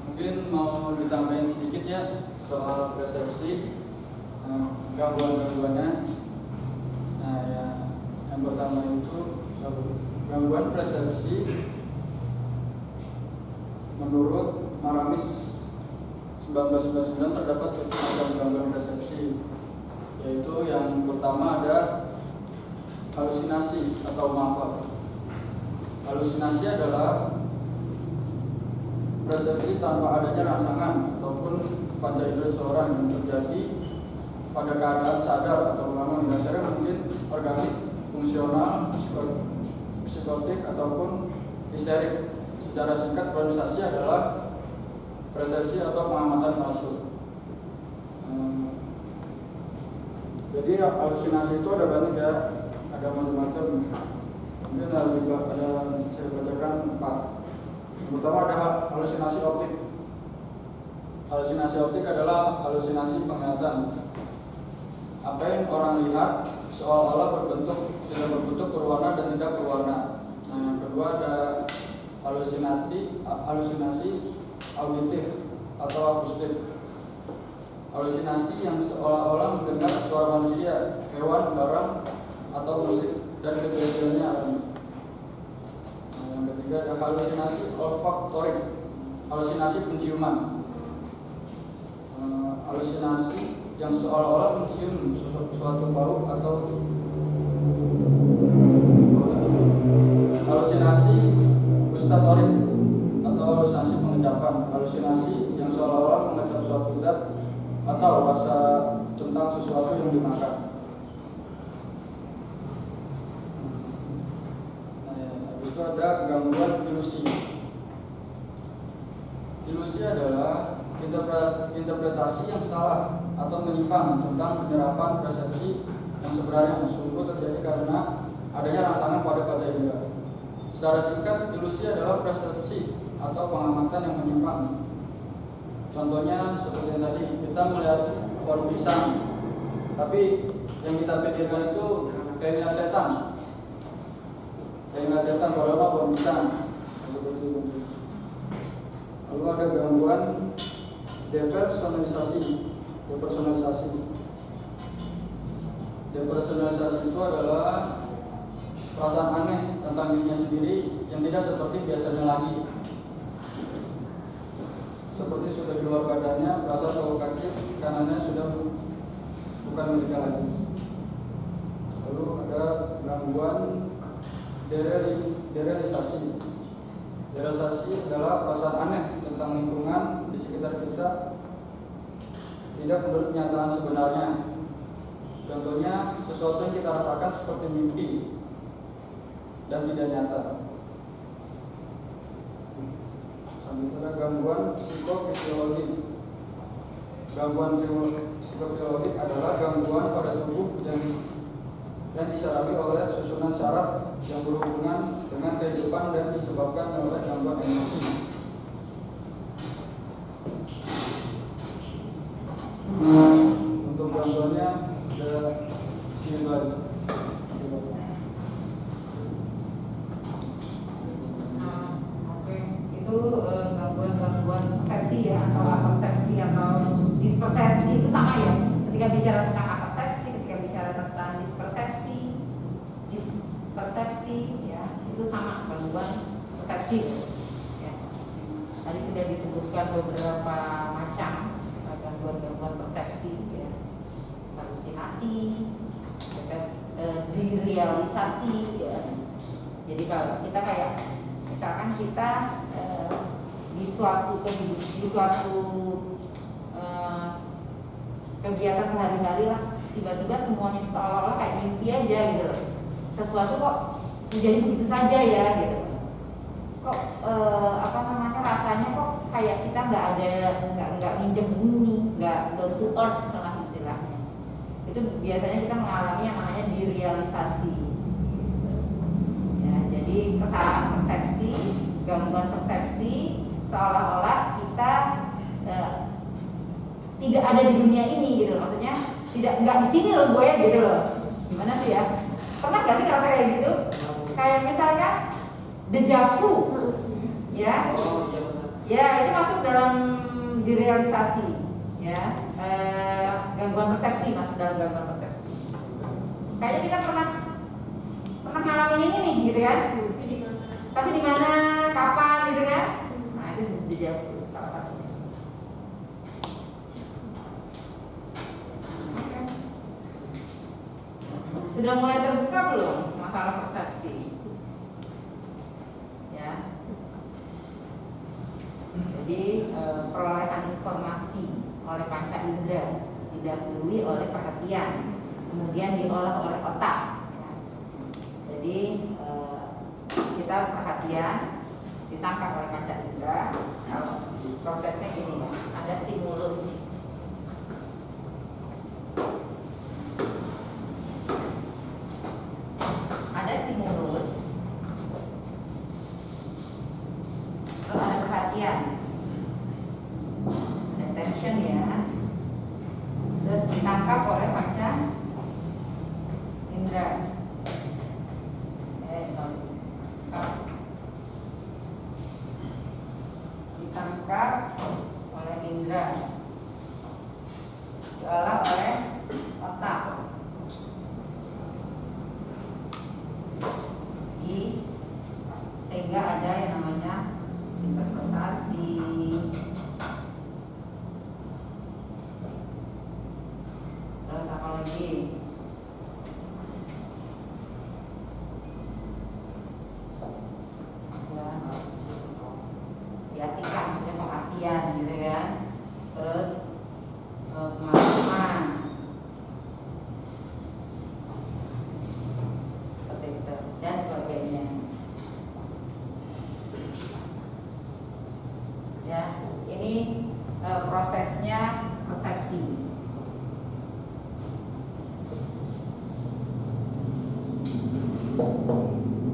Mungkin mau ditambahin sedikit ya soal persepsi, gangguan-gangguannya. Nah ya, yang pertama itu gangguan persepsi menurut Maramis 1999 terdapat macam gangguan persepsi, yaitu yang pertama ada halusinasi atau mafat. Halusinasi adalah persepsi tanpa adanya rangsangan ataupun panca indera seseorang yang terjadi pada keadaan sadar atau bangun. Dasarnya mungkin organik, fungsional, psikotik ataupun histerik. Secara singkat, halusinasi adalah persepsi atau pengamatan palsu. Jadi halusinasi itu ada banyak ya, ada macam-macam. Mungkin ada saya bacakan 4. Yang pertama ada halusinasi optik. Halusinasi optik adalah halusinasi penglihatan. Apa yang orang lihat seolah-olah tidak berbentuk, berwarna dan tidak berwarna. Nah, yang kedua ada halusinasi auditif atau akustik. Halusinasi yang seolah-olah mendengar suara manusia, hewan, barang, atau musik dan kejadiannya alami. Yang ketiga ada halusinasi olfaktorik, halusinasi penciuman. Halusinasi yang seolah-olah mencium suatu bau atau halusinasi gustatorik atau halusinasi pengecapan. Halusinasi yang seolah-olah mengecap suatu zat atau rasa tentang sesuatu yang dimakan. Itu ada gangguan ilusi. Ilusi adalah interpretasi yang salah atau menyimpang tentang penyerapan persepsi yang sebenarnya sungguh terjadi karena adanya rangsangan pada panca indera. Secara singkat, ilusi adalah persepsi atau pengamatan yang menyimpang. Contohnya seperti yang tadi, kita melihat pohon pisang, tapi yang kita pikirkan itu kayak lihat setan. Kayak setan kalau pohon pisang. Lalu ada gangguan depersonalisasi. Depersonalisasi itu adalah perasaan aneh tentang dirinya sendiri yang tidak seperti biasanya lagi. Seperti sudah di luar badannya, merasa bahwa kaki kanannya sudah bukan miliknya lagi. Lalu ada gangguan derealisasi. Derealisasi adalah perasaan aneh tentang lingkungan di sekitar kita tidak menurut kenyataan sebenarnya. Contohnya, sesuatu yang kita rasakan seperti mimpi dan tidak nyata. Selanjutnya gangguan psikofisiologi. Gangguan psikofisiologi adalah gangguan pada tubuh yang diserami oleh susunan syaraf yang berhubungan dengan kehidupan dan disebabkan oleh gangguan emosi. Untuk gangguannya ada sini. Gangguan persepsi ya, atau apersepsi atau dispersepsi itu sama ya. Ketika bicara tentang apersepsi, ketika bicara tentang dispersepsi ya, itu sama, gangguan persepsi ya. Tadi sudah disebutkan beberapa macam gangguan persepsi ya, halusinasi, direalisasi ya. Jadi kalau kita kayak misalkan kita di suatu kegiatan sehari-hari lah, tiba-tiba semuanya seolah-olah kayak mimpi aja gitu loh. Sesuatu kok menjadi begitu saja ya gitu. Kok rasanya kok kayak kita nggak nginjek bumi, nggak down to earth lah istilahnya. Itu biasanya kita mengalami yang namanya direalisasi. Ya, jadi kesalahan persepsi, gangguan persepsi, seolah-olah kita tidak ada di dunia ini gitu loh. Maksudnya nggak di sini loh gue gitu loh. Gimana sih ya? Pernah nggak sih ngerasa kayak gitu? Kayak misalnya deja vu, ya? Ya, itu masuk dalam direalisasi, ya. Gangguan persepsi masuk dalam gangguan persepsi. Kayaknya kita pernah ngalamin ini nih, gitu kan? Tapi di mana, kapan, gitu kan? Nah, itu dijawab salah satunya. Sudah mulai terbuka belum masalah persepsi? Ya. Jadi perolehan informasi oleh panca indera didahului oleh perhatian, kemudian diolah oleh otak. Ya. Jadi kita perhatian ditangkap oleh panca indera. Kalau prosesnya ini, ada stimulus. Ada stimulus, terus ada perhatian, attention ya, terus ditangkap oleh panca indera. Ditangkap oleh indera, diolah oleh otak. Sehingga ada yang namanya interpretasi, terus apa lagi? Ya, diartikan, ada pengertian gitu ya. Terus pemahaman, seperti itu dan sebagainya. Ya, ini prosesnya persepsi.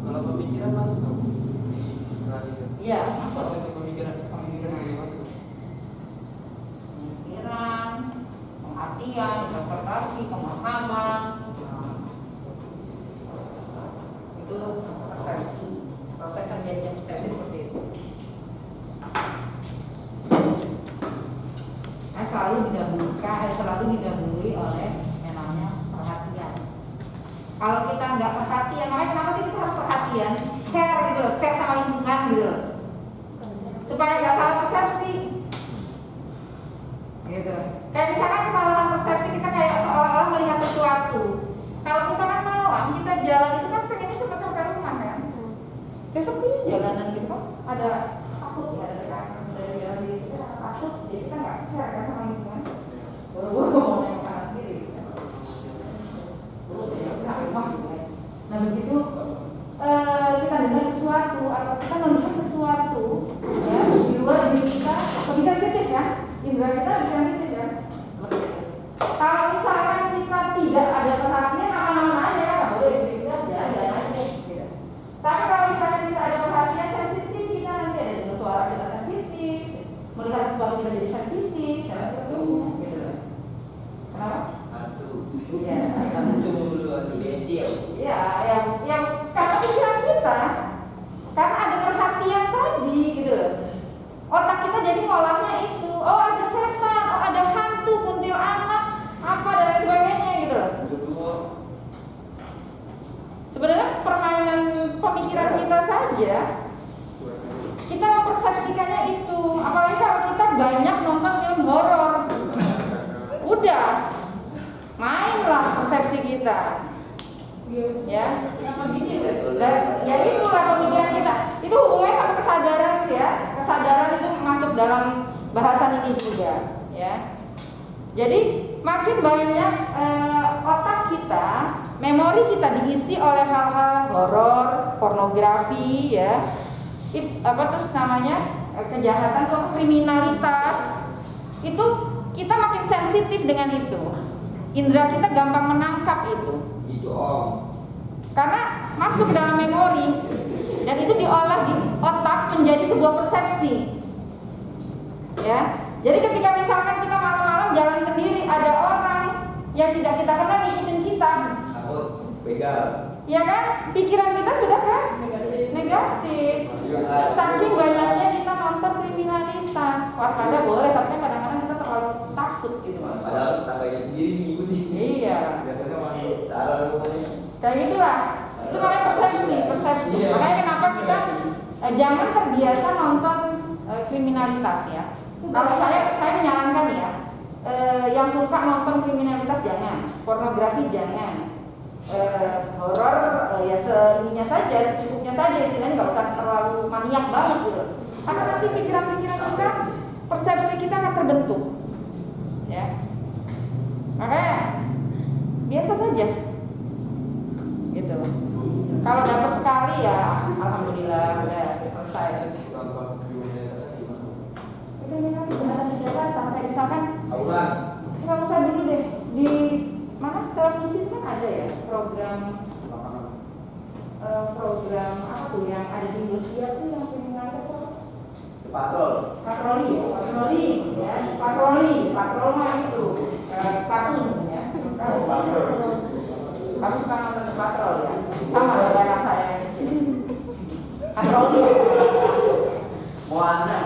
Kalau pemikiran masuk dong? Iya, masuk. Proses pemikiran yang masuk. Pemikiran, pengertian, interpretasi, pemahaman, itu persepsi. Proses terjadinya persepsi seperti itu. Selalu didahului oleh yang namanya perhatian. Kalau kita nggak perhatian, makanya kenapa sih kita harus perhatian? Care gitu loh, care sama lingkungan gitu loh, supaya nggak salah persepsi. Gitu. Kayak misalkan kesalahan persepsi kita kayak seolah-olah melihat sesuatu. Kalau misalkan malam kita jalan itu kan pengennya cepat sampai rumah kan. Kayak sepi jalanan gitu kan, ada takut ya, ada tekanan dari jalan gitu kan, takut, jadi kita nggak care kan sama lingkungan. Buru-buru mau yang kanan kiri kan. Terus ya kita rumah gitu kan. Nah begitu kita dengar sesuatu atau kita melihat sesuatu ya di luar diri kita lebih sensitif ya, indera kita lebih sensitif ya. Kalau misalkan kita tidak ada perhatian, aman-aman aja, nggak boleh kita jalan aja gitu. Tapi kalau misalkan kita ada perhatian, sensitif kita nanti ada dengar suara kita sensitif, melihat sesuatu kita jadi sensitif, gitu. Kenapa? Iya. Iya, yang karena pikiran kita, karena ada perhatian tadi gitu loh. Otak kita jadi ngolahnya itu, oh ada setan, oh ada hantu, kuntilanak, apa dan lain sebagainya gitu loh. Sebenarnya permainan pemikiran kita saja, kita mempersepsikannya itu. Apalagi kalau kita banyak nonton film horor, udah mainlah persepsi kita. Ya, ya itulah pemikiran kita. Itu hubungannya sama kesadaran ya. Kesadaran itu masuk dalam bahasan ini juga, ya. Jadi makin banyak otak kita, memori kita diisi oleh hal-hal horor, pornografi, ya. Apa terus namanya kejahatan atau kriminalitas. Itu kita makin sensitif dengan itu. Indra kita gampang menangkap itu. Karena masuk ke dalam memori dan itu diolah di otak menjadi sebuah persepsi. Ya. Jadi ketika misalkan kita malam-malam jalan sendiri, ada orang yang tidak kita kenal ngikutin kita. Takut, begal. Ya kan? Pikiran kita sudah kan negatif. Saking banyaknya kita nonton kriminalitas waspada boleh, tapi kan kadang-kadang kita terlalu takut gitu. Padahal tetangganya sendiri ngikutin. Iya. Biasanya masih salah rumahnya. Kayak gitulah. Itu namanya persepsi. Iya. Makanya kenapa kita jangan terbiasa nonton kriminalitas ya. Kalau saya menyarankan ya, yang suka nonton kriminalitas jangan, pornografi jangan, horor ya seininya saja, secukupnya saja, istilahnya nggak usah terlalu maniak banget gitu. Karena nanti pikiran-pikiran kita, persepsi kita akan terbentuk, ya. Makanya biasa saja, gitu. Kalau dapat sekali ya, alhamdulillah udah selesai. Kejahatan kayak misalkan nggak usah dulu deh di mana televisi itu kan ada ya program apa tuh yang ada di Indonesia tuh yang kriminalitas patroli mah itu kartun ya kamu suka nonton patrol ya sama kayak saya patroli Moana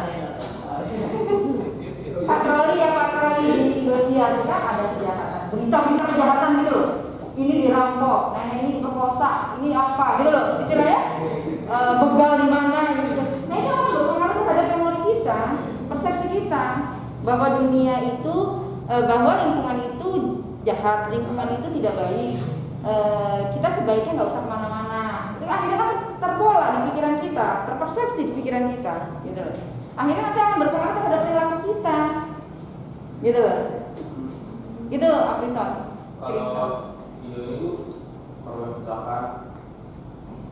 patroli di Indonesia itu kan ada kejahatan berita kejahatan gitu loh, ini dirampok, nenek ini diperkosa, ini apa gitu loh istilahnya, begal di mana gitu. Nah itu akan berpengaruh terhadap memori kita, persepsi kita bahwa dunia itu, bahwa lingkungan itu jahat, lingkungan itu tidak baik, kita sebaiknya nggak usah kemana-mana. Itu akhirnya kan terpola di pikiran kita, terpersepsi di pikiran kita, gitu loh. Akhirnya nanti akan berpengaruh terhadap perilaku kita, gitu loh. Itu Afrison. Kalau video itu perlu misalkan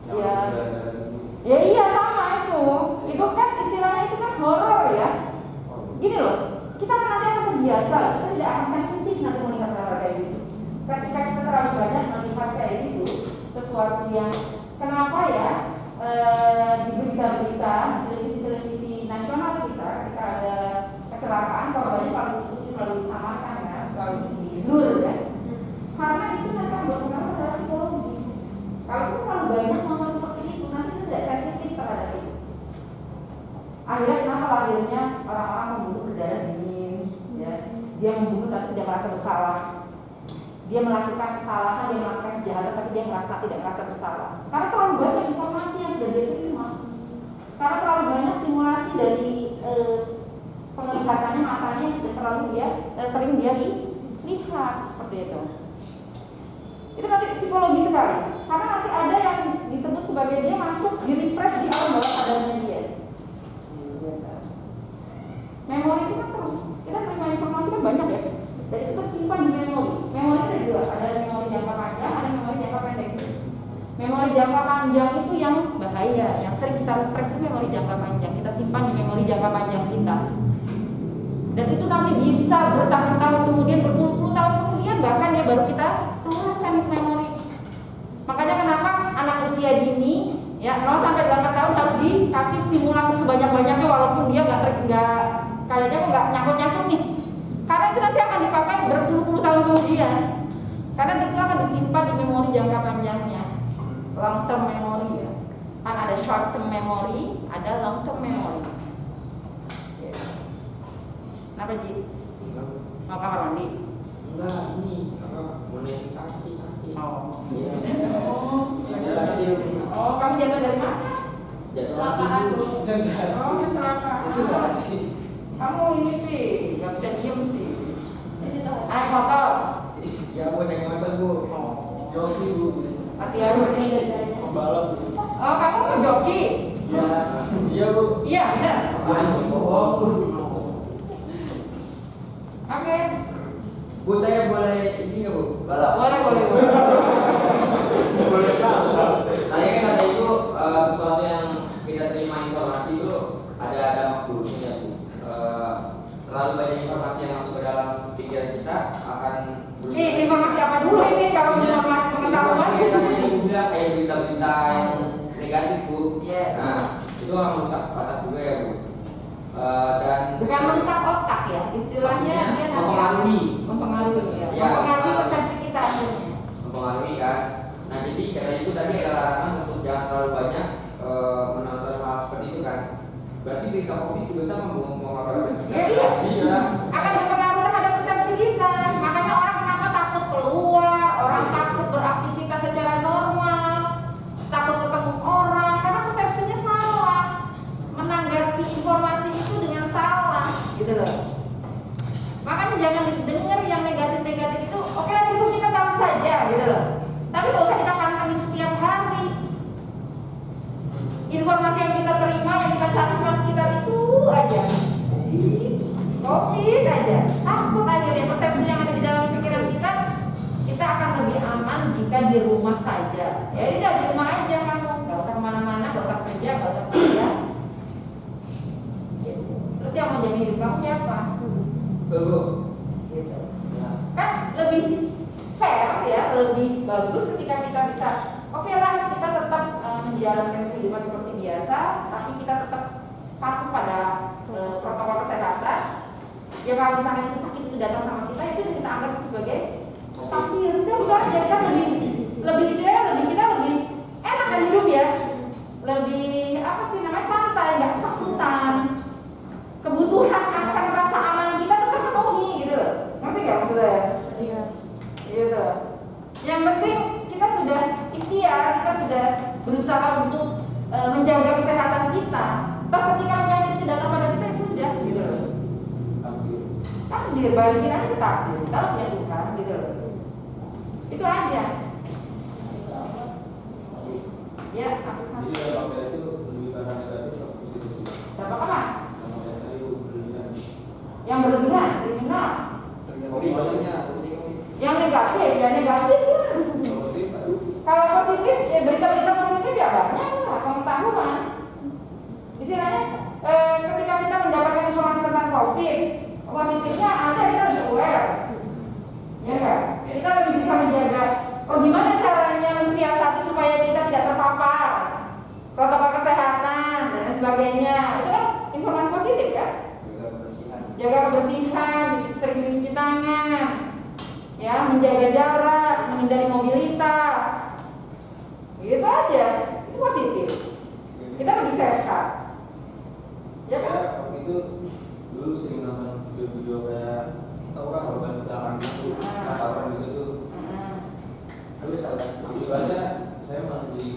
yang Ya. dari itu. Ya iya sama itu. Itu kan istilahnya itu kan horor ya. Gini loh, kita kan nanti akan terbiasa, kita tidak akan sensitif nanti melihat hal kayak gitu. Ketika kita terlalu banyak melihat kayak gitu, sesuatu yang kenapa ya di berita-berita, televisi nasional kita, ketika ada kecelakaan korbannya selalu disamakan kan, selalu diblur ya. Karena itu nanti akan berpengaruh terhadap psikologis. Kalau kita terlalu banyak nonton seperti itu, nanti kita tidak sensitif terhadap itu. Akhirnya kenapa lahirnya orang-orang membunuh berdarah dingin, ya? Dia membunuh tapi tidak merasa bersalah. Dia melakukan kesalahan, dia melakukan kejahatan tapi dia tidak merasa bersalah. Karena terlalu banyak informasi yang sudah dia terima. Karena terlalu banyak stimulasi dari penglihatannya, matanya yang sudah terlalu sering dia lihat seperti itu. Itu nanti psikologi sekali. Karena nanti ada yang disebut sebagai dia masuk di repress di alam bawah sadarnya dia. Memori itu kan terus, kita terima informasi kan banyak ya. Jadi kita simpan di memori. Memori ada dua, ada memori jangka panjang, ada memori jangka pendek. Memori jangka panjang itu yang bahaya, yang sering kita repress itu memori jangka panjang. Kita simpan di memori jangka panjang kita. Dan itu nanti bisa bertahun-tahun kemudian, berpuluh-puluh tahun kemudian bahkan ya baru kita keluarkan memori. Makanya kenapa anak usia dini ya 0 sampai 8 tahun harus dikasih stimulasi sebanyak-banyaknya walaupun dia kayaknya kok nggak nyangkut-nyangkut nih. Karena itu nanti akan dipakai berpuluh-puluh tahun kemudian. Karena itu akan disimpan di memori jangka panjangnya, long term memory ya. Kan ada short term memory, ada long term memory. Kenapa Ji? Mau kamar mandi? Enggak, ini mau naik kaki. Oh. Iya. Oh, kamu jatuh dari mana? Jatuh Kecelakaan. lagi. Oh, kecelakaan. Itu lagi. Kamu ini sih, nggak bisa diem sih. Naik motor. Ya bu, naik motor bu. Joki bu. Hati-hati. Pembalap. Oh, kamu ke joki? Iya. Iya bu. Iya, benar. Bohong bu. Oke. Bu, saya boleh ini nggak bu? Balap. Boleh. Tadi kan kata itu sesuatu yang kita terima informasi itu ada waktunya ya bu. Terlalu banyak informasi yang masuk ke dalam pikiran kita akan Informasi apa dulu ini kalau informasi pengetahuan? Kita bilang kayak berita-berita yang negatif bu. Iya. Nah itu akan merusak otak juga ya bu. Dan Bukan merusak otak ya, istilahnya dia nanti mempengaruhi ya. Ya, Mempengaruhi persepsi kita akhirnya. mempengaruhi kan. Nah jadi karena itu tadi ada larangan untuk jangan terlalu banyak menonton hal seperti itu kan. Berarti berita COVID juga sama mempengaruhi kita. Iya. Iya. Akan berpengaruh terhadap persepsi kita. Makanya orang kenapa takut keluar, orang takut beraktivitas secara normal, takut ketemu orang, karena persepsinya salah. Menanggapi informasi itu dengan salah, gitu loh. Makanya jangan didengar yang negatif-negatif itu. Oke lah, cukup kita tahu saja, gitu loh. Tapi gak usah kita pantengin setiap hari. Informasi yang kita terima, yang kita cari cuma sekitar itu aja. COVID aja. Takut akhirnya persepsi yang ada di dalam pikiran kita, kita akan lebih aman jika di rumah saja. Ya udah di rumah aja kamu, nggak usah kemana-mana, nggak usah kerja, nggak usah kerja. Terus yang mau jamin hidup kamu siapa? Betul. Gitu. Kan lebih fair ya, lebih bagus ketika kita bisa oke lah kita tetap menjalankan kehidupan seperti biasa, tapi kita tetap patuh pada protokol kesehatan. Ya kalau misalnya itu sakit itu datang sama kita, ya sudah kita anggap itu sebagai takdir. Udah aja kita lebih istilahnya kita lebih enak kan hidup ya, lebih apa sih namanya santai, nggak ketakutan. Kebutuhan akan rasa aman kita tetap terpenuhi gitu loh. Ngerti nggak maksudnya? Iya. Gitu. Yang penting kita sudah ikhtiar, kita sudah berusaha untuk menjaga kesehatan kita. Toh ketika penyakit itu datang pada kita ya sudah gitu loh. Takdir, balikin aja ke takdir. Kalau punya Tuhan gitu loh. Itu aja. Ya, aku Jadi sama. ya waktu itu lebih karena negatif atau positif? Dapat apa? Sama yang tadi itu berlebihan. Yang berlebihan, kriminal. Covid-nya. Yang negatif, ya negatif ya. Positif, aduh. Kalau positif, ya berita-berita positif ya banyak lah, pengetahuan. Istilahnya, ketika kita mendapatkan informasi tentang COVID, positifnya ada, kita lebih aware. Ya kan? Kita lebih bisa menjaga, gimana caranya mensiasati supaya kita tidak terpapar protokol kesehatan dan lain sebagainya. Itu kan informasi positif kan? Jaga kebersihan, sering-sering cuci tangan, ya, menjaga jarak, menghindari mobilitas, gitu aja. Itu positif. Kita lebih sehat. Ya kan? Ya waktu itu dulu sering nonton video-video kayak orang korban kecelakaan gitu, kata orang gitu tuh. Terus akibatnya saya malah jadi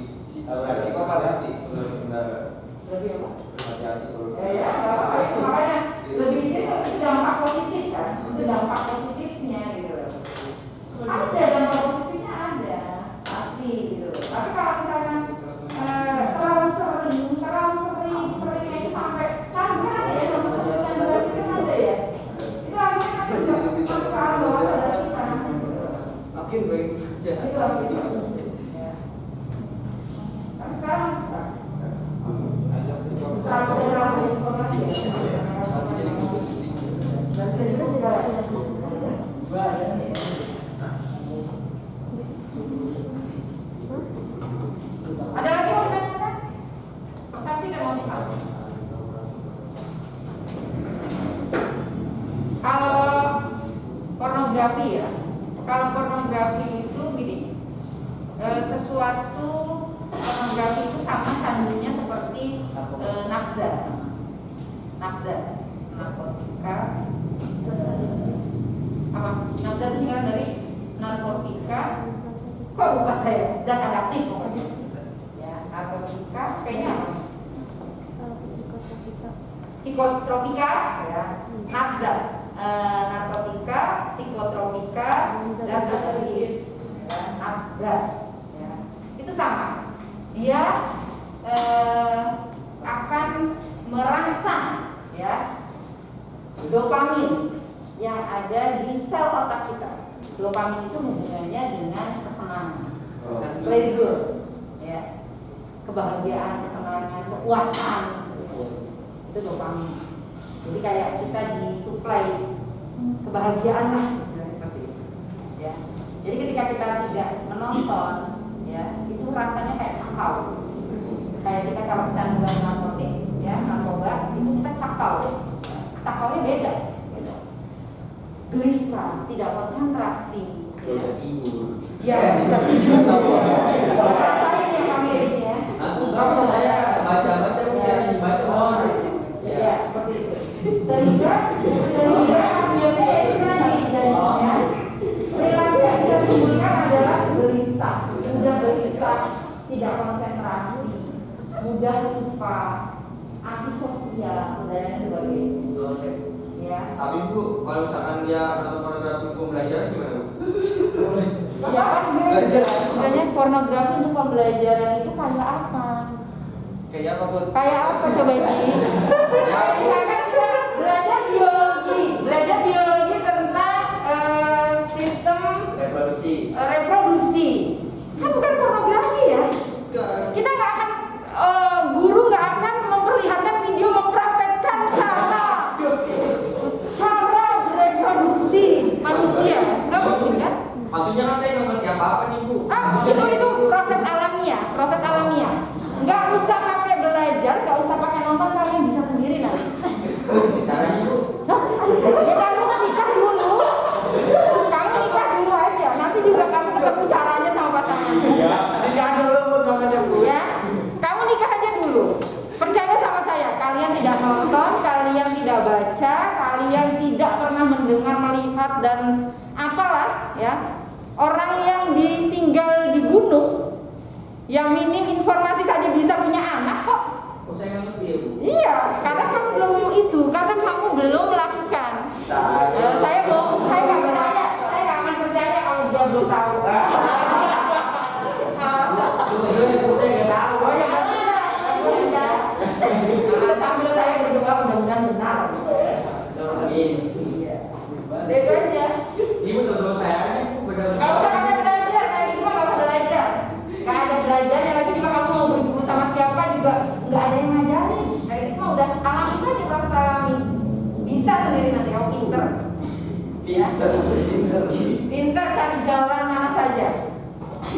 psikopat. hati udah berkendara, Lebih apa? berhati-hati kalau Ya, nggak apa-apa. Itu makanya lebih sih itu dampak positif kan? Itu dampak positifnya gitu loh. Ada dampak positifnya ada, pasti gitu loh. Tapi kalau misalnya terlalu seringnya itu sampai canggih kan ada ya, dampak positif yang negatif kan ada ya. Itu akhirnya kan juga masuk ke alam bawah sadar kita. Makin baik. Itu lah gitu. Ya. Tapi sekarang kalau udah dalam informasi ya. Dan sudah juga ada lagi mau ditanyakan? Persepsi dan motivasi. Kalau pornografi ya, kalau pornografi itu gini, sesuatu pornografi itu sama kandungnya seperti nafza, narkotika, apa? Nafza itu singkatan dari narkotika. Kok lupa saya? Zat adaptif pokoknya. Ya, narkotika, kayaknya apa? Psikotropika, ya. Nafza, narkotika, psikotropika, zat adaptif, ya. Nafza, ya. Itu sama. Dia akan merangsang ya dopamin yang ada di sel otak kita. Dopamin itu hubungannya dengan kesenangan, pleasure, ya, kebahagiaan, kesenangan, kepuasan. Itu dopamin. Jadi kayak kita disuplai kebahagiaan lah, istilahnya seperti itu. Ya. Jadi ketika kita tidak menonton, ya, itu rasanya kayak sakau. Kayak kita kalau kecanduan narkotik, ya, narkoba, itu kita sakau. Sakaunya beda. Gitu. Gelisah, tidak konsentrasi. Bisa tidur. Ya, bisa tidur. Rasain ya kami ini ya. Aku kalau saya baca-baca Ya. bisa dibaca. sehingga akhirnya itu tadi jadinya perilaku yang kita timbulkan adalah gelisah, mudah gelisah, tidak konsentrasi, mudah lupa, antisosial dan lain sebagainya. Ya. Tapi Bu, kalau misalkan dia nonton pornografi untuk belajar gimana Bu? Ya kan beda. Sebenarnya pornografi untuk pembelajaran itu kayak apa? Kayak apa Bu? Kayak apa coba Ji? Kayak misalkan kita belajar biologi tentang sistem reproduksi. Kan bukan pornografi ya? Kita nggak akan guru nggak akan memperlihatkan video mempraktekkan cara bereproduksi manusia, nggak mungkin kan? Maksudnya kan saya nggak ngerti apa-apa nih Bu. Itu proses alamiah. Nggak usah pakai belajar, nggak usah pakai nonton, kalian bisa sendiri nanti. Caranya Bu? Ya kamu nikah dulu. Kamu nikah dulu aja. Nanti juga kamu ketemu caranya sama pasanganmu. Nikah dulu Bu, namanya Bu. Ya, kamu nikah aja dulu. Percaya sama saya, kalian tidak nonton, kalian tidak baca, kalian tidak pernah mendengar, melihat dan apalah ya. Orang yang ditinggal di gunung, yang minim informasi saja bisa punya anak kok. Oh saya nggak ngerti ya Bu. Iya, karena kamu belum melakukan. Saya nggak percaya, saya nggak akan percaya kalau dia belum tahu. Oh ya, sambil saya berdoa mudah-mudahan benar. Itu aja. Ibu teman saya aja Bu benar. Kalau usah pakai belajar, kayak gitu mah nggak usah belajar. Nggak ada belajarnya lagi juga, kamu mau berguru sama siapa juga nggak ada yang ngajarin. Kayak gitu mah udah alami saja, proses alami. Bisa sendiri nanti kamu pinter. Pinter cari jalan mana saja.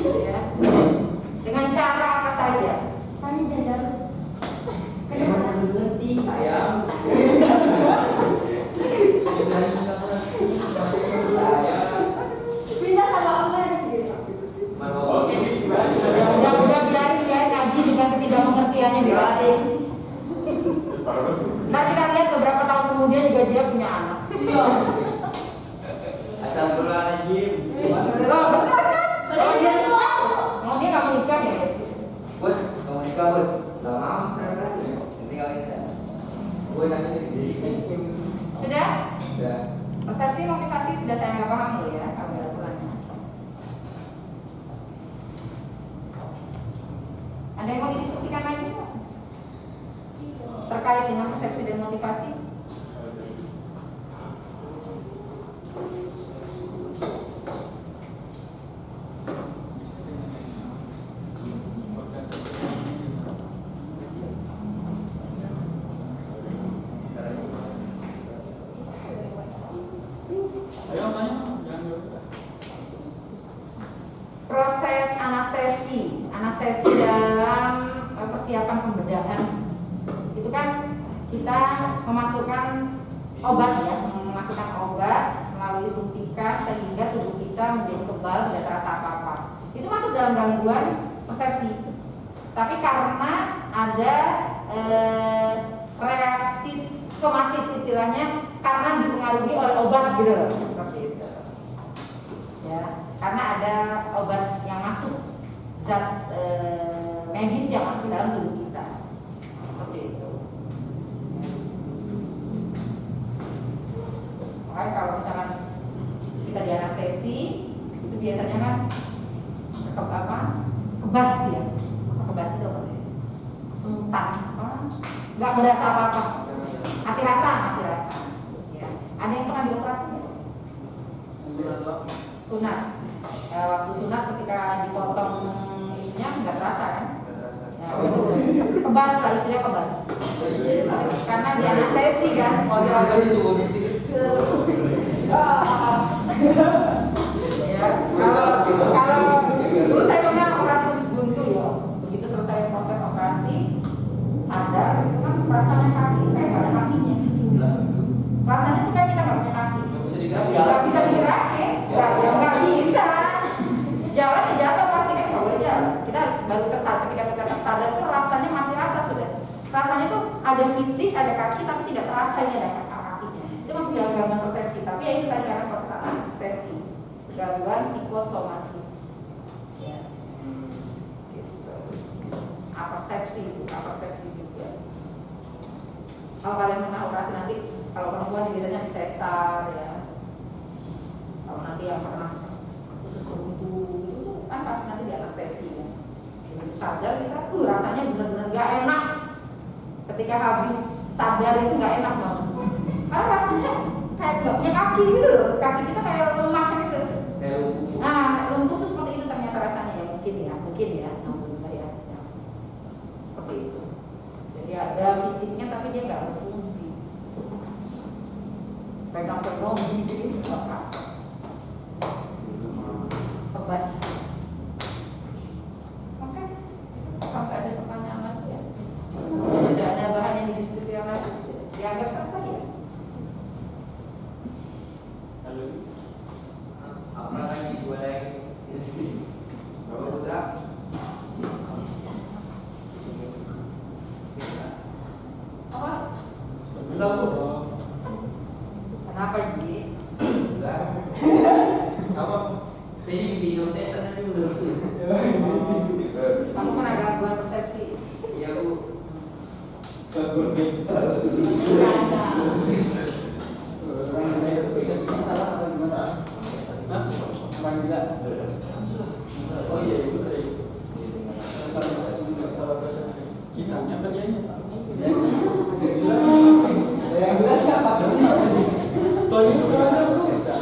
Ya. Dengan cara apa saja. Tanya jalan. Emang ngerti sayang. Pindah sama online gitu. Ya Udah biarin ngaji dengan ketidakmengertiannya biarin. Nanti kita lihat beberapa tahun kemudian juga dia punya anak. Astagfirullahaladzim. Loh, benar kan? Kalau dia nggak mau nikah ya. Bud, kamu nikah Bud? Gak mau kan? Nanti kalian kan? Gue nanti jadi. Sudah? Udah. Persepsi motivasi sudah saya nggak paham loh ya, kalau ada aturannya. Ada yang mau didiskusikan lagi nggak? Terkait dengan persepsi dan motivasi? Ayo tanya, jangan jauh. Proses anestesi dalam persiapan pembedahan itu kan kita memasukkan obat melalui suntikan sehingga tubuh kita menjadi kebal, tidak terasa apa-apa. Itu masuk dalam gangguan persepsi. Tapi karena ada reaksi somatis istilahnya, karena dipengaruhi oleh obat gitu loh, seperti itu. Ya, karena ada obat yang masuk, zat medis yang masuk ke dalam tubuh kita, seperti itu. Makanya kalau misalkan kita dianestesi, itu biasanya kan kebas ya, kebas itu apa? Semutan, nggak berasa apa-apa, mati rasa. Ya. Ada yang pernah dioperasi ya? Sunat. Waktu sunat ketika dipotong ininya nggak terasa kan? Ya, itu kebas lah, istilahnya kebas. Karena dianestesi kan. Masih agak disuruh Ya, kalau dulu saya pernah operasi usus buntu ya. Begitu selesai proses operasi, sadar itu kan rasanya kaki kayak nggak ada kakinya. Rasanya tuh kayak kita nggak punya kaki. Nggak bisa digerakin, nggak bisa. Jalan ya jatuh pasti kan nggak boleh jalan. Kita harus baru tersadar, ketika kita tersadar tuh rasanya mati rasa sudah. Rasanya tuh ada fisik, ada kaki tapi tidak terasa ini ada psikosomatis. Ya. Gitu. Apersepsi juga. Kalau kalian pernah operasi nanti, kalau perempuan biasanya sesar ya. Kalau nanti yang pernah khusus buntu itu kan pasti nanti di anestesi ya. Jadi sadar kita, rasanya benar-benar gak enak. Ketika habis sadar itu gak enak banget. Karena rasanya kayak gak punya kaki gitu loh. Kaki kita kayak lemah gitu. Kayak lumpuh. Nah, lumpuh tuh seperti itu ternyata rasanya ya, mungkin ya. Maksudnya ya. Seperti itu. Jadi ada fisiknya tapi dia nggak berfungsi. Pegang-pegang gini nggak rasa. Sebas. Oke. Sampai ada pertanyaan lagi ya. Tidak ada bahan yang didiskusikan lagi. Dianggap selesai ya. Halo. Apa lagi boleh? Bapak Putra. Apa? Enggak, Bu. Kenapa Ji? Enggak. Apa? Saya bingung saya tanya dulu. Kamu kena gangguan persepsi. Iya, Bu. Gangguan mental. Ada. Orang gila itu persepsinya salah atau gimana? Hah? Orang gila. Oh iya itu benar. Salah persepsi. Kita apa dianya? Yang gila siapa? Kalau itu salah bisa.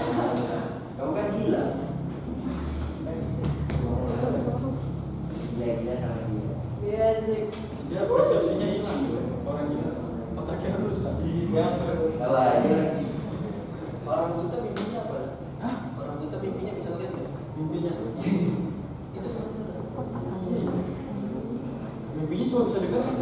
Kamu kan gila. Gila sama dia. Biasa. Dia persepsinya hilang orang gila. Otaknya rusak. Iya. Tahu aja lagi. Orang buta mimpinya apa? Hah? Orang buta mimpinya bisa lihat ya? Mimpinya? Itu kan. Mimpinya cuma bisa dengar kan?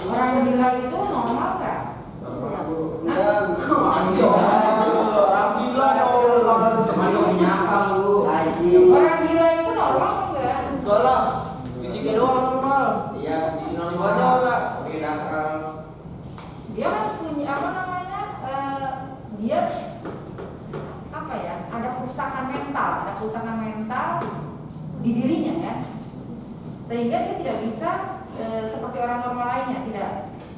Orang gila itu normal nggak? Udah, orang gila dong. Teman lu punya akal lu. Orang gila itu normal nggak? Enggak lah. Fisiknya doang normal. Iya, sih Gimana namanya lah? pakai akal. Dia kan punya apa namanya? Dia apa ya? Ada kerusakan mental di dirinya ya. Sehingga dia tidak bisa seperti orang normal lainnya, tidak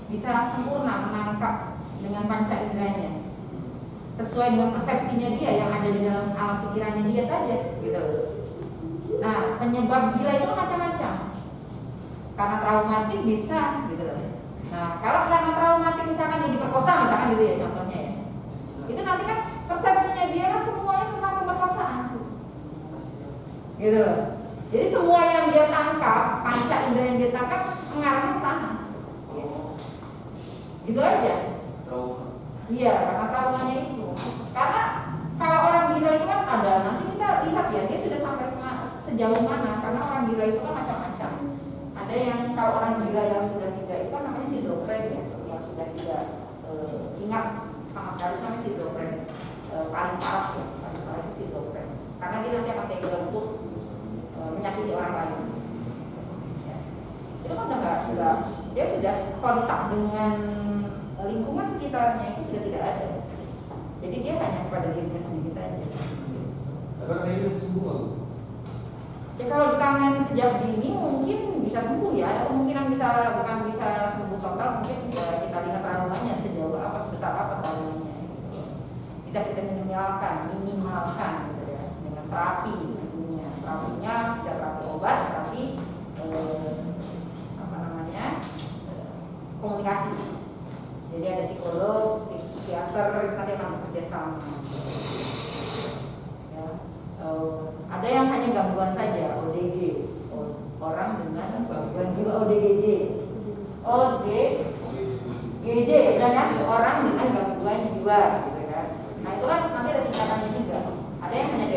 bisa sempurna menangkap dengan panca inderanya sesuai dengan persepsinya dia yang ada di dalam alam pikirannya dia saja gitu loh. Nah, penyebab gila itu kan macam-macam. Karena traumatik bisa gitu loh. Nah, kalau karena traumatik misalkan dia diperkosa misalkan gitu ya contohnya ya. Itu nanti kan persepsinya dia kan semuanya tentang pemerkosaan. Gitu loh. Jadi semua yang dia tangkap, panca indera yang dia tangkap mengarahnya ke sana. Gitu aja. Iya, karena traumanya itu. Karena kalau orang gila itu kan ada, nanti kita lihat ya dia sudah sampai sejauh mana. Karena orang gila itu kan macam-macam. Ada yang kalau orang gila yang sudah tidak itu kan namanya schizofren ya, yang sudah tidak ingat sama sekali itu namanya schizofren. Paling parah ya, paling parah itu schizofren. Karena dia nanti akan tega untuk menyakiti orang lain. Ya. Itu kan udah nggak, dia sudah kontak dengan lingkungan sekitarnya itu sudah tidak ada. Jadi dia hanya kepada dirinya sendiri saja. Tapi kan ini bisa sembuh nggak, Bu? Ya kalau ditangani sejak dini mungkin bisa sembuh ya. Ada kemungkinan bukan bisa sembuh total, mungkin ya kita lihat traumanya sejauh apa, sebesar apa traumanya. Gitu. Bisa kita minimalkan gitu ya dengan terapi. Terapinya bisa terapi obat, terapi komunikasi. Jadi ada psikolog, psikiater nanti akan bekerja sama. Ya. Ada yang hanya gangguan saja, ODG, orang dengan gangguan jiwa, ODGJ, benar kan? Orang dengan gangguan jiwa, gitu kan? Nah itu kan nanti ada tingkatannya juga. Ada yang hanya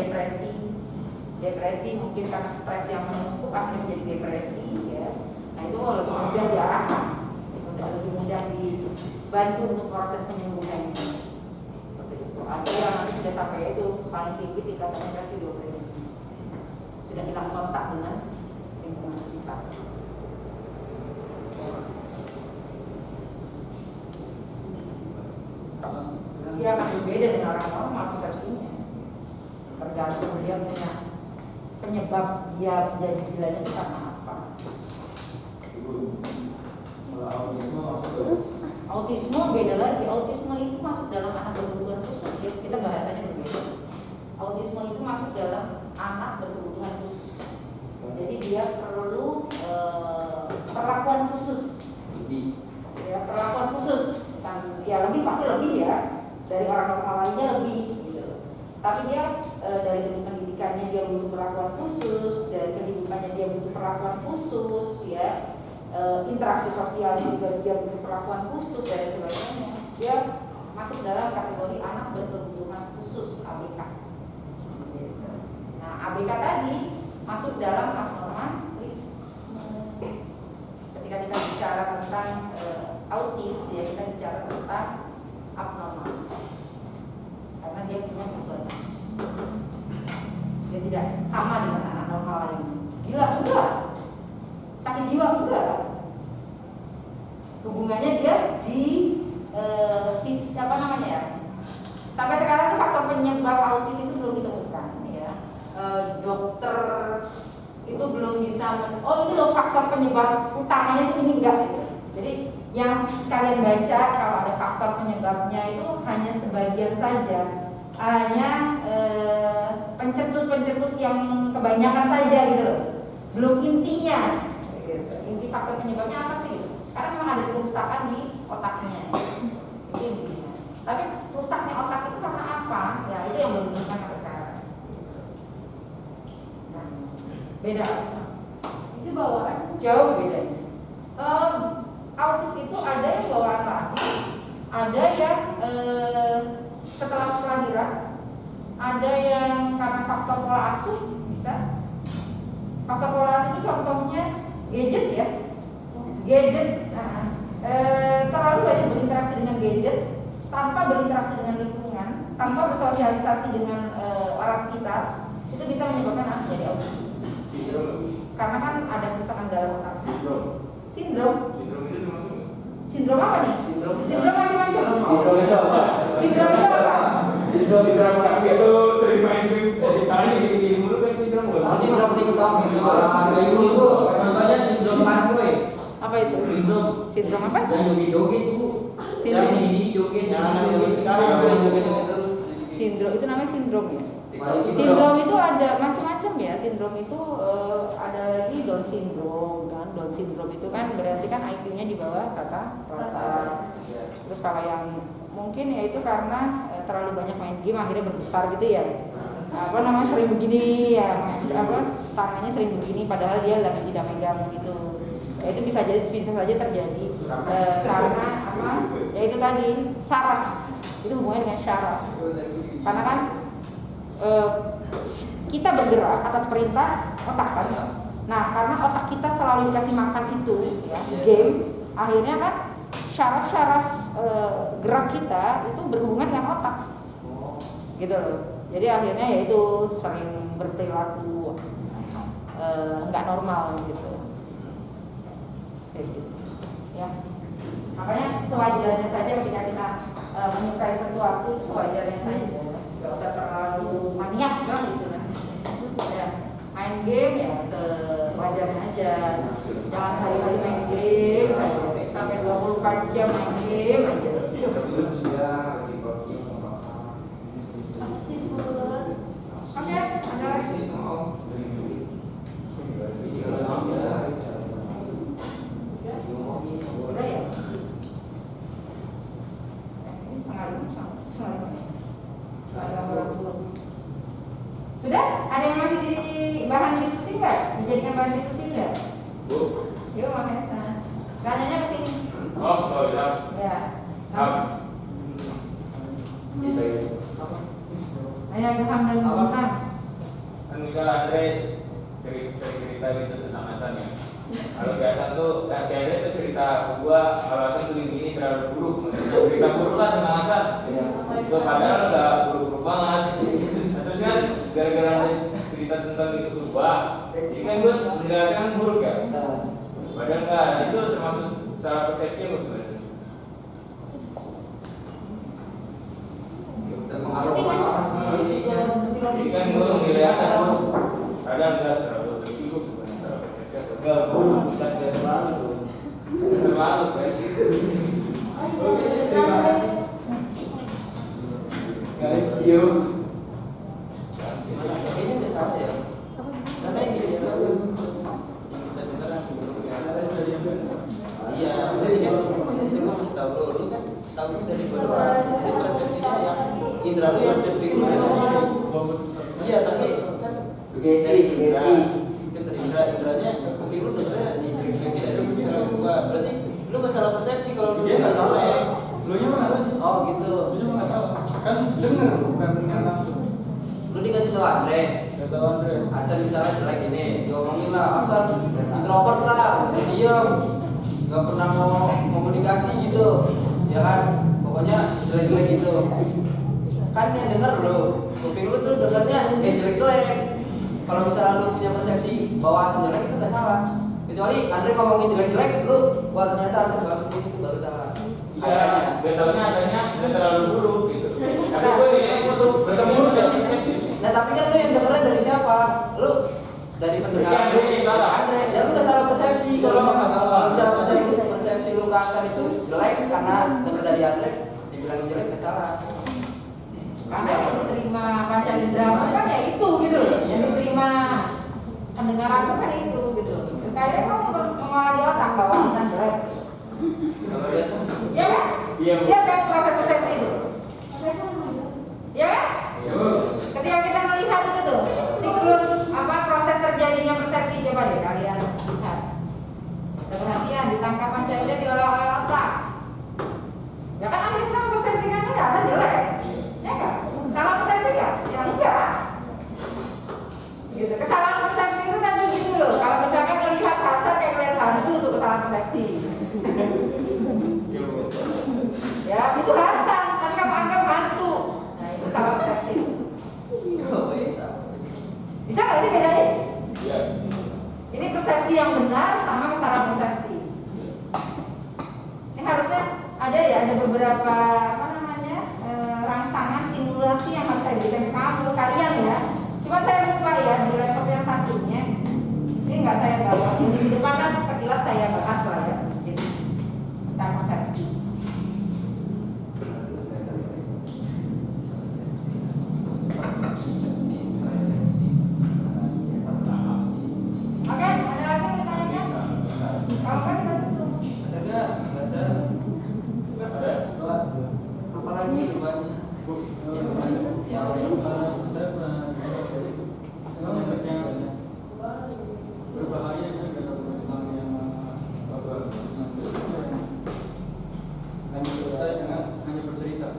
depresi mungkin karena stres yang menumpuk akhirnya menjadi depresi, ya. Nah itu lebih mudah diarahkan, lebih mudah dibantu untuk proses penyembuhan. Seperti itu. Ada yang nanti sudah sampai itu paling tinggi tingkatan depresi 20, sudah hilang kontak dengan lingkungan sekitar. Dia akan berbeda dengan orang normal persepsinya. tergantung dia punya penyebab dia menjadi gilanya itu karena apa. Ibu, kalau autisme masuk ke Autisme beda lagi. Autisme itu masuk dalam anak berkebutuhan khusus. Ya, kita bahasanya berbeda. Autisme itu masuk dalam anak berkebutuhan khusus. Jadi dia perlu perlakuan khusus. Ya, perlakuan khusus. Bukan, ya lebih pasti lebih ya dari orang normal lainnya lebih. Gitu. Tapi dia dari segi pendidikannya dia butuh perlakuan khusus, dari kehidupannya dia butuh perlakuan khusus, ya. Interaksi sosialnya juga dia butuh perlakuan khusus dan sebagainya. Dia masuk dalam kategori anak berkebutuhan khusus ABK. Nah, ABK tadi masuk dalam abnormalisme. Ketika kita bicara tentang autis, ya kita bicara tentang abnormal. Karena dia punya kebutuhan khusus. Dia tidak sama dengan anak normal lain. Gila enggak? Sakit jiwa enggak? Hubungannya dia di apa namanya ya? Sampai sekarang tuh faktor penyebab autis itu belum ditemukan ya. Dokter itu belum bisa oh ini loh faktor penyebab utamanya itu ini enggak gitu. Jadi yang kalian baca kalau ada faktor penyebabnya itu hanya sebagian saja. Hanya pencetus-pencetus yang kebanyakan saja gitu loh. Belum intinya. Inti faktor penyebabnya apa sih? Karena memang ada kerusakan di otaknya. Itu intinya. Tapi rusaknya otak itu karena apa? Ya itu yang belum ditemukan sampai sekarang. Nah, beda. Itu bawaan jauh bedanya. Autis itu ada yang bawaan lahir, ada yang setelah kelahiran, ada yang karena faktor pola asuh bisa. Faktor pola asuh itu contohnya gadget ya, gadget terlalu banyak berinteraksi dengan gadget tanpa berinteraksi dengan lingkungan, tanpa bersosialisasi dengan orang sekitar, itu bisa menyebabkan anak jadi autis. Karena kan ada kerusakan dalam otak. Sindrom itu termasuk sindrom apa nih? Sindrom macam-macam. Sindrom itu apa? Sindrom itu apa? Sindrom orang itu sering main game, caranya gini-gini mulu kan sindrom bukan? Sindrom TikTok gitu. Itu contohnya sindrom Markoe. Apa itu? Sindrom apa? Yang joget-joget Bu. Sindrom. Yang ini joget, yang joget sekarang yang joget-joget terus. Sindrom itu namanya sindrom ya. Sindrom itu ada macam-macam ya. Sindrom itu ada lagi Down syndrome kan. Down syndrome itu kan berarti kan IQ-nya di bawah rata-rata. Terus kalau yang mungkin ya itu karena terlalu banyak main game akhirnya berbesar gitu ya. Apa namanya sering begini ya, apa tangannya sering begini padahal dia lagi tidak megang gitu. Ya, itu bisa saja terjadi karena apa? Ya itu tadi saraf. Itu hubungannya dengan syaraf. Karena kan kita bergerak atas perintah otak kan. Nah, karena otak kita selalu dikasih makan itu ya, game, akhirnya kan syaraf-syaraf gerak kita itu berhubungan dengan otak. Gitu loh. Jadi akhirnya ya itu sering berperilaku nggak normal gitu. Ya. Makanya sewajarnya saja ketika kita menyukai sesuatu itu sewajarnya saja. Gak usah terlalu maniak kan istilahnya. Ya, main game ya sewajarnya aja. Jangan hari-hari main game saja. Sampai 24 jam main game aja. Apa sih Bu? Oke, ada lagi? Udah ya? Ini setengah lima. Sudah? Ada yang masih di bahan diskusi nggak? Dijadikan bahan diskusi nggak? Bu. Yuk makanya sana. Tanyanya ke sini. Oh ya. Ya. Kita Ayo paham dan mengenal. kan kita Andre cerita gitu tentang Hasan ya. Kalau si Hasan tuh, si Andre tuh cerita gua kalau Hasan tuh gini terlalu buruk. Cerita buruk lah tentang Hasan. Gua padahal nggak buruk-buruk banget. Terus kan gara-gara cerita tentang itu gua, jadi kan gua menjelaskan buruk ya. Padahal nggak, itu termasuk salah persepsi gua sebenarnya. Terpengaruh sama orang. Jadi kan gue menilai asal gue kadang nggak terlalu tinggi gue bukan terlalu persepsi. Enggak, bukan terlalu. Terlalu pasti. Oke sih, terima kasih. Thank you. Ini udah salah ya. Karena yang kita dengar iya, berarti kan itu gue masih tahu lu kan tahu dari luar. Jadi persepsinya yang indra lu yang persepsi lu sendiri. Iya, tapi kan dari indranya kuping lu sebenarnya dijelek-jelekin aja misalnya gua. Berarti lu nggak salah persepsi kalau lu Dia nggak salah ya. ya. Lu nya mana sih? Oh gitu. Lu nya nggak salah. Kan denger bukan dengar langsung. Lu dikasih tahu Andre. Nggak salah Andre. Asal misalnya jelek ini, diomongin lah, asal introvert lah, diam, nggak pernah mau komunikasi gitu, ya kan? Pokoknya jelek-jelek gitu. Kan yang denger lo, kuping lu tuh dengernya jelek-jelek. Kalau misalnya lu punya persepsi bahwa asal jelek itu nggak salah. Kecuali Andre ngomongin jelek-jelek, lu buat ternyata asal bagus itu baru salah. Iya, gue taunya adanya nggak terlalu buruk gitu. Tapi gue ini buruk, gue tau buruk ya. Nah tapi kan lu yang dengernya dari siapa? Lu dari pendengar Berarti Andre yang salah. Andre, ya lu nggak salah persepsi. Lu nggak salah. Kalau misalnya persepsi lu ke Aksan itu jelek karena denger dari Andre, dibilang jelek nggak salah. Karena yang diterima panca indera kan ya itu gitu loh. Yang diterima pendengaran kan itu gitu loh. Terus akhirnya kamu mengolah di otak bahwa Aksan jelek. Kalau dia tuh Ya kan? Iya, Bu. Lihat kan proses persepsi itu. Ya kan? Iya, Bu. Ketika kita melihat itu tuh siklus apa proses terjadinya persepsi, coba deh kalian lihat. Ada perhatian ditangkap panca indera diolah oleh otak. Ya kan akhirnya kita mempersepsikannya ya Aksan jelek. Ya kan? Salah persepsi nggak? Ya enggak. Gitu. Kesalahan persepsi itu kan begitu loh. Kalau misalkan melihat Hasan kayak melihat hantu itu kesalahan persepsi. Iya, Bu. Ya itu Hasan, tapi kamu anggap hantu. Nah itu salah persepsi. oh iya. Bisa nggak sih bedain? Iya. Ini persepsi yang benar sama kesalahan persepsi. Ini harusnya ada ya, ada beberapa apa namanya rangsangan simulasi yang harus saya berikan ke kamu kalian ya. Cuma saya lupa ya di laptop yang satunya. Ini nggak saya bawa. Di minggu depan kan sekilas saya bahas lah ya sedikit tentang persepsi. Oke, ada lagi yang ditanyakan? Kalau nggak kita tutup. Ada nggak? Ada. Ada. Apalagi Iwan? Saya pernah jadi memang efeknya berbahaya kan kata tentang yang bapak hanya selesai dengan hanya bercerita.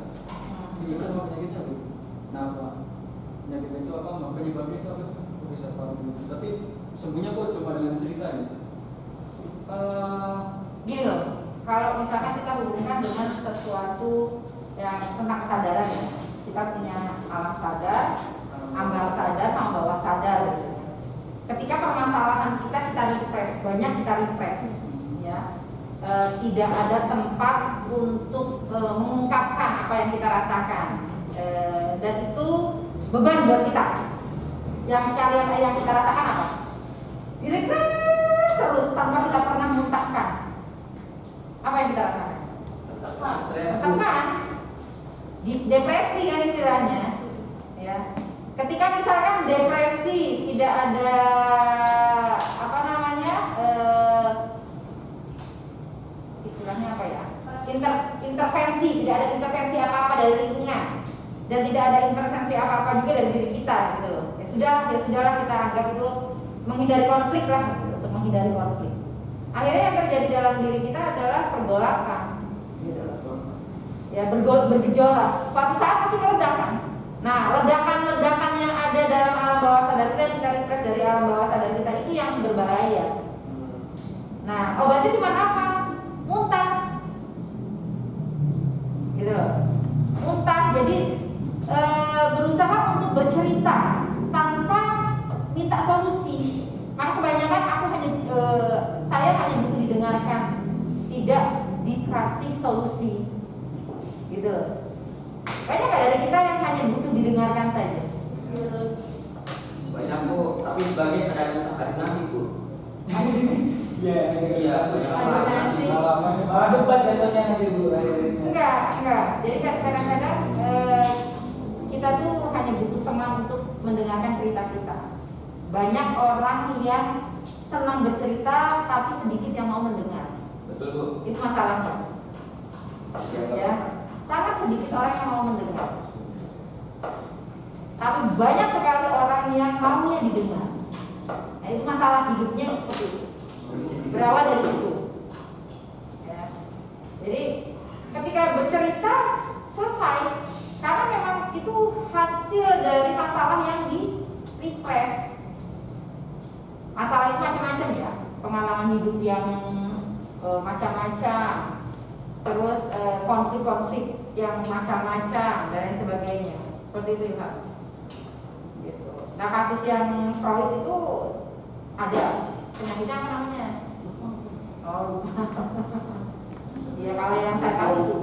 Ini kan apa penyakitnya bu? Kenapa? Penyakitnya itu apa? Penyebabnya itu apa sih? Kok bisa tahu begitu? Tapi sembuhnya kok cuma dengan cerita ini? Gini loh, kalau misalkan kita hubungkan dengan sesuatu yang tentang kesadaran ya, kita punya alam sadar, ambal sadar, sama bawah sadar. Ketika permasalahan kita repress, banyak kita repress, ya, tidak ada tempat untuk mengungkapkan apa yang kita rasakan, dan itu beban buat kita. Yang kita rasakan apa? Direpress terus tanpa kita pernah muntahkan. Apa yang kita rasakan? Tekan, depresi kan istilahnya, ya. Ketika misalkan depresi tidak ada apa namanya istilahnya apa ya? Intervensi, tidak ada intervensi apa-apa dari lingkungan dan tidak ada intervensi apa-apa juga dari diri kita gitu loh. Ya sudahlah kita anggap itu menghindari konflik lah gitu, untuk menghindari konflik. Akhirnya yang terjadi dalam diri kita adalah pergolakan gitu loh. Ya bergejolak. Suatu saat pasti meledak kan. Nah, ledakan-ledakan yang ada dalam alam bawah sadar kita yang kita repress dari alam bawah sadar kita itu yang berbahaya. Nah, obatnya cuma apa? Muntah. Gitu loh. Muntah. Jadi berusaha untuk bercerita tanpa minta solusi. Karena kebanyakan saya hanya butuh didengarkan, tidak dikasih solusi. Gitu loh. Banyak dari kita yang hanya butuh didengarkan saja. Banyak Bu, tapi sebagian ada nasi Bu. Iya, Iya, banyak Ada orang nasi. nasi. malah debat jatuhnya nanti Bu akhirnya. Enggak. Jadi kadang-kadang kita tuh hanya butuh teman untuk mendengarkan cerita kita. Banyak orang yang senang bercerita tapi sedikit yang mau mendengar. Betul Bu. Itu masalahnya. Ya, sangat sedikit orang yang mau mendengar. Tapi banyak sekali orang yang maunya didengar. Nah, itu masalah hidupnya seperti itu. Berawal dari itu. Ya. Jadi ketika bercerita selesai, karena memang itu hasil dari masalah yang di repress. Masalah itu macam-macam ya, pengalaman hidup yang macam-macam, terus konflik-konflik yang macam-macam dan lain sebagainya. Seperti itu ya. Gitu. Nah kasus yang Freud itu ada penyakitnya apa namanya? Oh, ya kalau yang saya tahu itu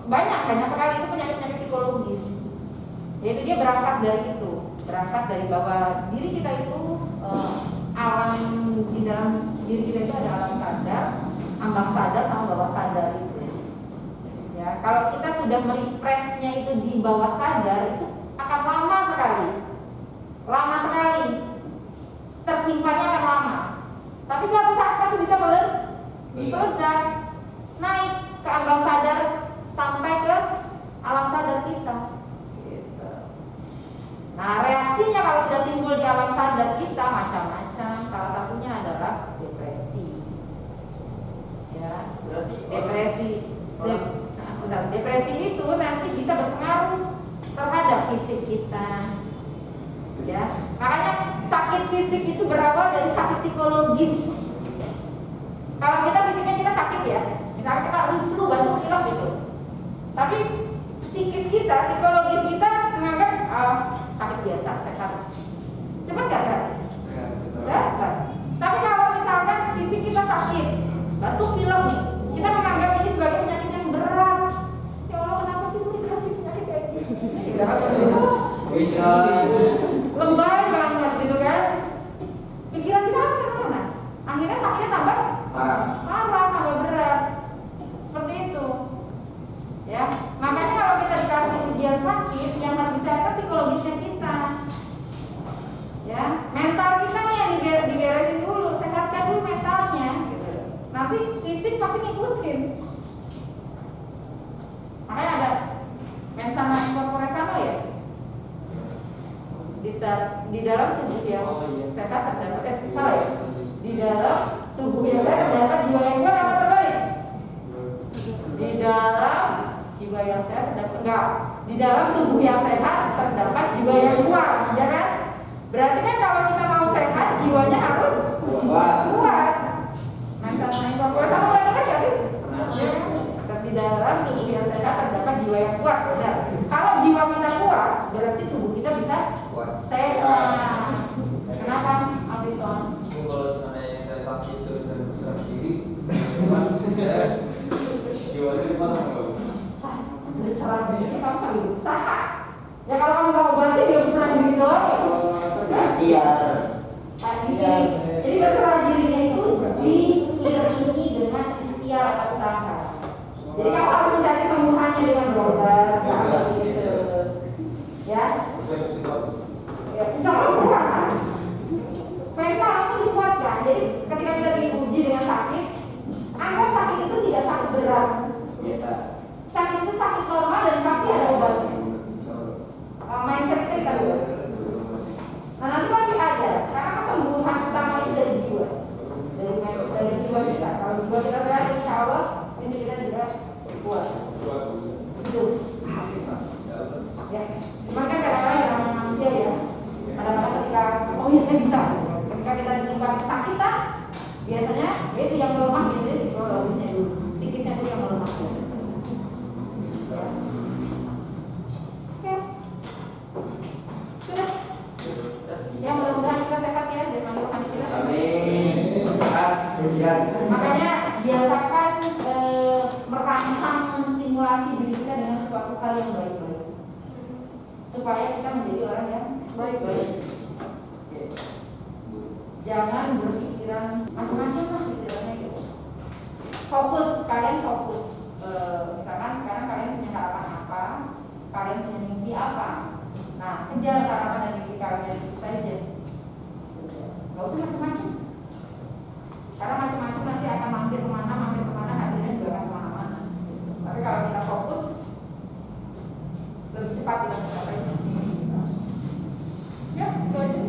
banyak sekali itu penyakit-penyakit psikologis. Yaitu dia berangkat dari bahwa diri kita itu alam di dalam diri kita itu ada alam sadar, ambang sadar sama bawah sadar itu. Ya, kalau kita sudah merepressnya itu di bawah sadar itu akan lama sekali, tersimpannya akan lama. Tapi suatu saat pasti bisa meledak, naik ke ambang sadar sampai ke alam sadar kita. Gitu. Nah reaksinya kalau sudah timbul di alam sadar kita macam-macam. Salah satunya adalah depresi. Ya, Berarti depresi. Depresi itu nanti bisa berpengaruh terhadap fisik kita. Ya, makanya sakit fisik itu berawal dari sakit psikologis. Kalau kita fisiknya kita sakit ya, misalnya kita flu, batuk, pilek gitu. Tapi psikis kita, psikologis kita menganggap sakit biasa, sehat. Cepat nggak sehat? Dapat. Tapi kalau misalkan fisik kita sakit, batuk, pilek nih, kita menganggap ini sebagai penyakit yang berat. Ya Allah, kenapa sih gue dikasih penyakit kayak gini? bisa. Lebay banget gitu kan. Pikiran kita akan kemana? Akhirnya sakitnya tambah parah, tambah berat. Seperti itu. Ya, makanya kalau kita dikasih ujian sakit, yang harus disehatkan psikologisnya kita. Ya, mental kita nih yang diberesin dulu, sehatkan dulu mentalnya. Gitu. Nanti fisik pasti ngikutin. Makanya ada mensana incorpore sano ya. Di dalam tubuh yang sehat terdapat salah ya. Di dalam tubuh yang sehat terdapat jiwa yang kuat apa terbalik? Di dalam jiwa yang sehat terdapat enggak. Di dalam tubuh yang sehat terdapat jiwa yang kuat, ya kan? Berarti kan kalau kita mau sehat, jiwanya harus kuat. Mensana incorpore sano pernah dengar nggak sih? Ya kan? Di dalam tubuh yang sehat terdapat jiwa yang kuat. Benar. Kalau jiwa kita kuat, berarti tubuh kita bisa sehat. Kenapa, Alison? Kalau seandainya saya sakit terus saya berserah diri, cuman saya jiwa saya mana nggak? Berserah diri, kamu sambil berusaha. Ya kalau kamu nggak obati, dia berserah diri doang. Iya. Jadi berserah dirinya itu diiringi dengan ikhtiar atau usaha. Jadi kamu harus mencari sembuhannya dengan berobat, gitu. Ya. Ya, insya Allah kuat. Mental itu dikuatkan. Jadi ketika kita diuji dengan sakit, anggap sakit itu tidak sakit berat. Biasa. Sakit itu sakit normal dan pasti ada obatnya. Mindset kita dulu. Nah nanti pasti ada, karena kesembuhan utama itu dari jiwa, dari jiwa kita. Kalau jiwa kita sehat, insya Allah fisik kita juga kuat. Itu. Ya. Maka kadang-kadang yang namanya manusia ya. Kadang-kadang ketika oh ya saya bisa, ketika kita ditimpa kesakitan, biasanya itu yang melemah biasanya psikologisnya dulu, psikisnya dulu yang melemah. Oke, sudah. Ya mudah-mudahan kita sehat ya dari Tuhan kita. Amin. Makanya biasakan merangsang menstimulasi diri kita dengan sesuatu hal yang baik-baik. supaya kita menjadi orang yang baik-baik. Jangan berpikiran macam-macam lah istilahnya gitu. Fokus, kalian fokus. Misalkan sekarang kalian punya harapan apa, kalian punya mimpi apa. Nah, kejar harapan dan mimpi kalian itu saja. Gak usah macam-macam. Karena macam-macam nanti akan mampir kemana, hasilnya juga akan kemana-mana. Tapi kalau kita fokus, lebih cepat kita mencapainya. Ya, itu aja.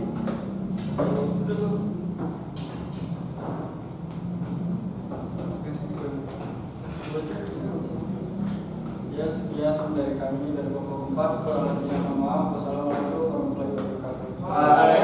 Ya, sekian dari kami dari Kelompok 4. Kurang lebihnya mohon maaf. Wassalamualaikum warahmatullahi wabarakatuh.